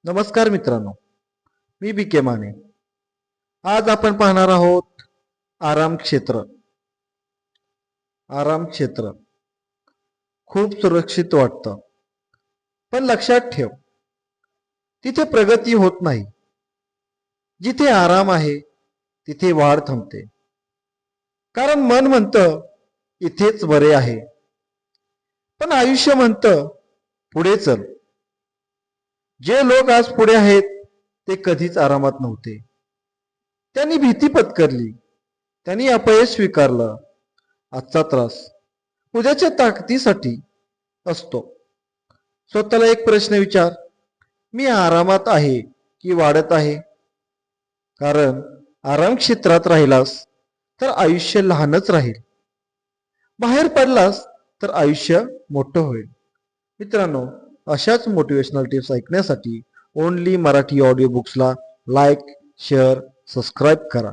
नमस्कार मित्रांनो, मी बी के माने. आज आपण पाहणार आहोत आराम क्षेत्र. आराम क्षेत्र खूप सुरक्षित वाटतं, पण लक्षात ठेव, तिथे प्रगती होत नाही. जिथे आराम आहे तिथे वाढ थांबते. कारण मन म्हणतं इथेच बरे आहे, पण आयुष्य म्हणतं पुढे चल. जे लोक आज पुढे आहेत ते कधीच आरामात नव्हते. त्यांनी भीती पत्करली, त्यांनी अपयश स्वीकारलं. आजचा त्रास उद्याच्या ताकदीसाठी असतो. स्वतःला एक प्रश्न विचार, मी आरामात आहे की वाढत आहे? कारण आराम क्षेत्रात राहिलास तर आयुष्य लहानच राहील, बाहेर पडलास तर आयुष्य मोठं होईल. मित्रांनो, अशाच मोटिवेशनल टिप्स ऐकण्यासाठी ओनली मराठी ऑडिओ बुक्सला लाईक, शेअर, सबस्क्राईब करा.